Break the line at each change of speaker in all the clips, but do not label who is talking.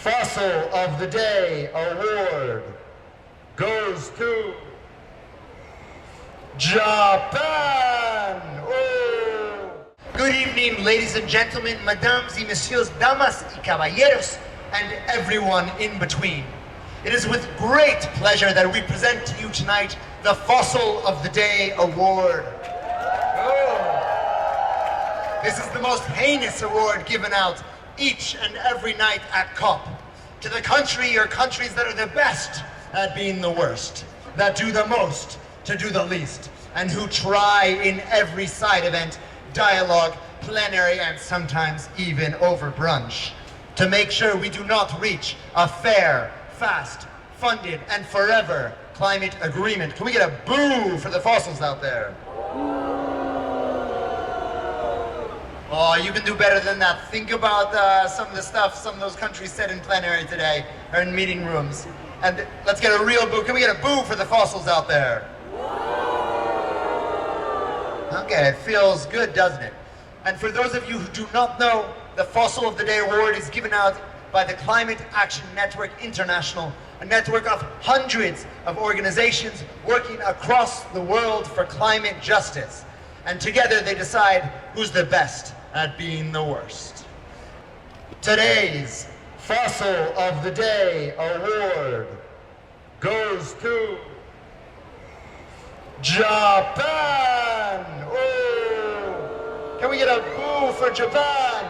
Fossil of the Day award goes to Japan. Oh.
Good evening, ladies and gentlemen, mesdames et messieurs, damas y caballeros, and everyone in between. It is with great pleasure that we present to you tonight the Fossil of the Day award. Oh. This is the most heinous award given out each and every night at COP, to the country or countries that are the best at being the worst, that do the most to do the least, and who try in every side event, dialogue, plenary, and sometimes even over brunch, to make sure we do not reach a fair, fast, funded, and forever climate agreement. Can we get a boo for the fossils out there? Oh, you can do better than that. Think about some of the stuff some of those countries said in plenary today, or in meeting rooms. And let's get a real boo. Can we get a boo for the fossils out there? Okay, it feels good, doesn't it? And for those of you who do not know, the Fossil of the Day award is given out by the Climate Action Network International, a network of hundreds of organizations working across the world for climate justice. And together they decide who's the best at being the worst. Today's Fossil of the Day award goes to Japan. Oh, can we get a boo for Japan?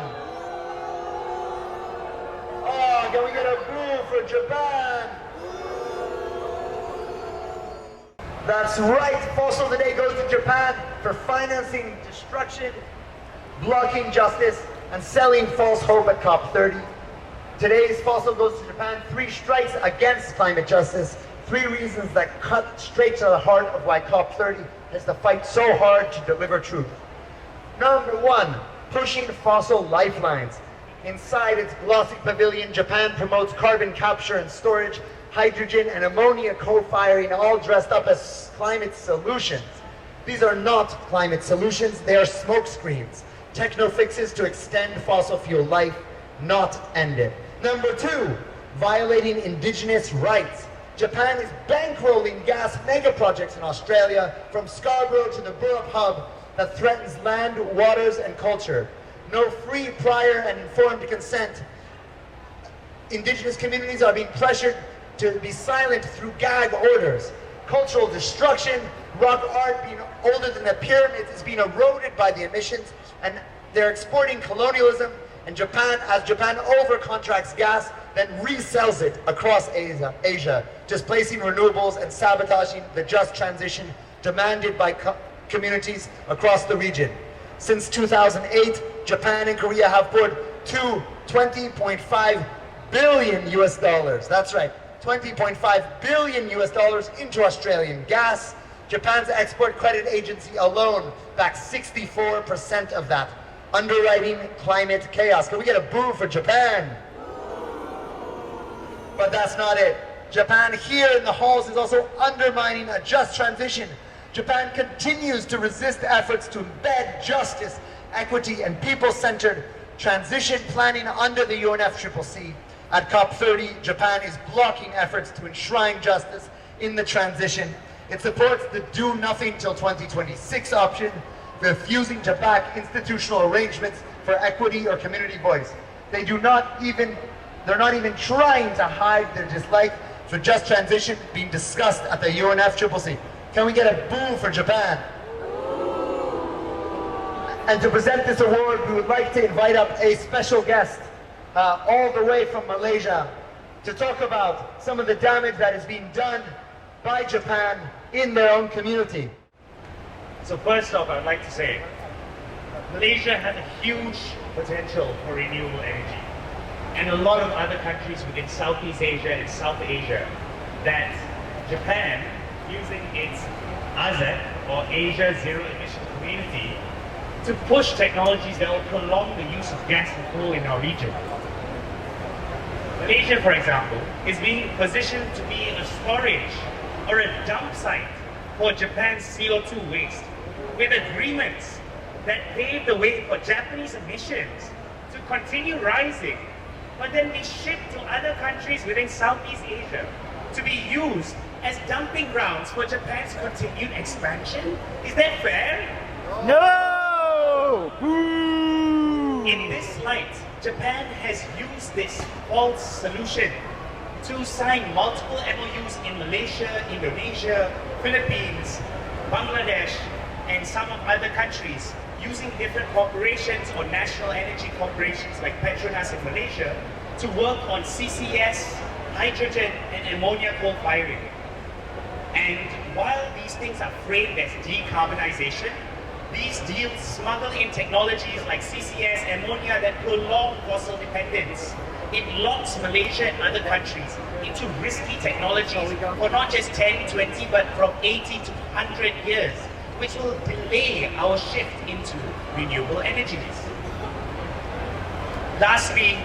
Oh, can we get a boo for Japan? That's right, Fossil of the Day goes to Japan for financing destruction, blocking justice, and selling false hope at COP30. Today's Fossil goes to Japan. 3 strikes against climate justice. 3 reasons that cut straight to the heart of why COP30 has to fight so hard to deliver truth. Number 1, pushing fossil lifelines. Inside its glossy pavilion, Japan promotes carbon capture and storage, hydrogen and ammonia co-firing, all dressed up as climate solutions. These are not climate solutions, they are smoke screens. Techno fixes to extend fossil fuel life, not end it. Number 2, violating indigenous rights. Japan is bankrolling gas mega projects in Australia, from Scarborough to the Burrup hub, that threatens land, waters, and culture. No free, prior, and informed consent. Indigenous communities are being pressured to be silent through gag orders. Cultural destruction, rock art being older than the pyramids is being eroded by the emissions, and they're exporting colonialism, and as Japan over-contracts gas, then resells it across Asia, displacing renewables and sabotaging the just transition demanded by communities across the region. Since 2008, Japan and Korea have poured $20.5 billion US dollars. That's right, $20.5 billion US dollars into Australian gas. Japan's export credit agency alone backs 64% of that, underwriting climate chaos. Can we get a boo for Japan? But that's not it. Japan here in the halls is also undermining a just transition. Japan continues to resist efforts to embed justice, equity, and people-centered transition planning under the UNFCCC. At COP30, Japan is blocking efforts to enshrine justice in the transition. It supports the do nothing till 2026 option, refusing to back institutional arrangements for equity or community voice. They're not even trying to hide their dislike for just transition being discussed at the UNFCCC. Can we get a boo for Japan? And to present this award, we would like to invite up a special guest, all the way from Malaysia, to talk about some of the damage that is being done by Japan in their own community.
So first off, I would like to say, Malaysia has a huge potential for renewable energy. And a lot of other countries within Southeast Asia and South Asia, that Japan, using its AZEC, or Asia Zero Emission Community, to push technologies that will prolong the use of gas and coal in our region. Malaysia, for example, is being positioned to be a storage or a dump site for Japan's CO2 waste, with agreements that pave the way for Japanese emissions to continue rising, but then be shipped to other countries within Southeast Asia to be used as dumping grounds for Japan's continued expansion? Is that fair?
No!
In this light, Japan has used this false solution to sign multiple MOUs in Malaysia, Indonesia, Philippines, Bangladesh, and some of other countries, using different corporations or national energy corporations like Petronas in Malaysia to work on CCS, hydrogen, and ammonia coal firing. And while these things are framed as decarbonization, these deals smuggle in technologies like CCS, ammonia that prolong fossil dependence. It locks Malaysia and other countries into risky technologies for not just 10, 20, but from 80 to 100 years, which will delay our shift into renewable energies. Lastly,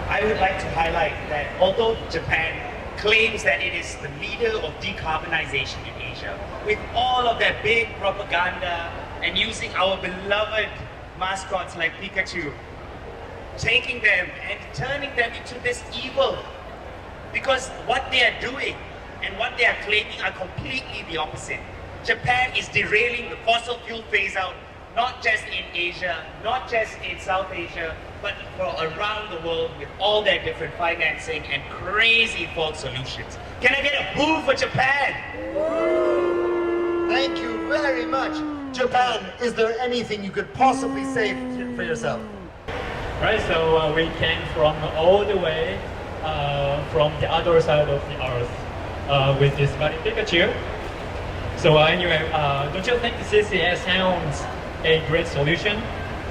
I would like to highlight that although Japan claims that it is the leader of decarbonization in Asia, with all of their big propaganda and using our beloved mascots like Pikachu, taking them and turning them into this evil, because what they are doing and what they are claiming are completely the opposite. Japan is derailing the fossil fuel phase out, not just in Asia, not just in South Asia, but for around the world with all their different financing and crazy false solutions. Can I get a boo for Japan?
Thank you very much. Japan, is there anything you could possibly say for yourself?
Right, so we came from all the way from the other side of the earth with this buddy Pikachu. So anyway, don't you think the CCS sounds a great solution?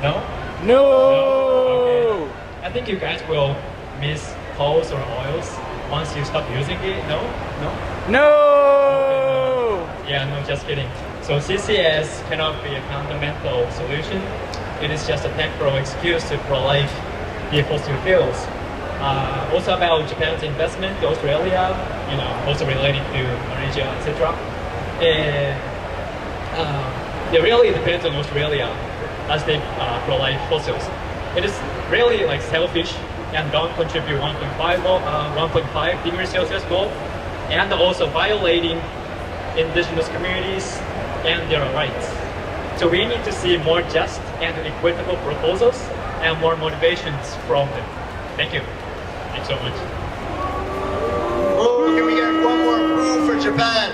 No?
No!
Okay. I think you guys will miss coals or oils once you stop using it. No? No?
No!
Yeah, no, just kidding. So CCS cannot be a fundamental solution. It is just a temporary excuse to prolife the fossil fuels. Also about Japan's investment to Australia, also related to Malaysia, etc. It really depends on Australia as they prolife fossils. It is really like selfish and don't contribute 1.5 degrees Celsius goal, and also violating indigenous communities and their rights. So we need to see more just and equitable proposals and more motivations from them. Thank you. Thanks so much.
Oh, can we get one more boo for Japan?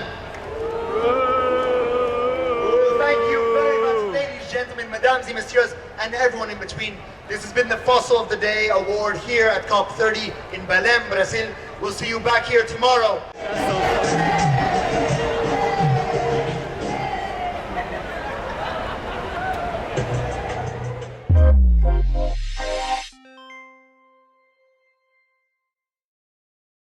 Thank you very much, ladies, gentlemen, mesdames et messieurs, and everyone in between. This has been the Fossil of the Day Award here at COP30 in Belém, Brazil. We'll see you back here tomorrow.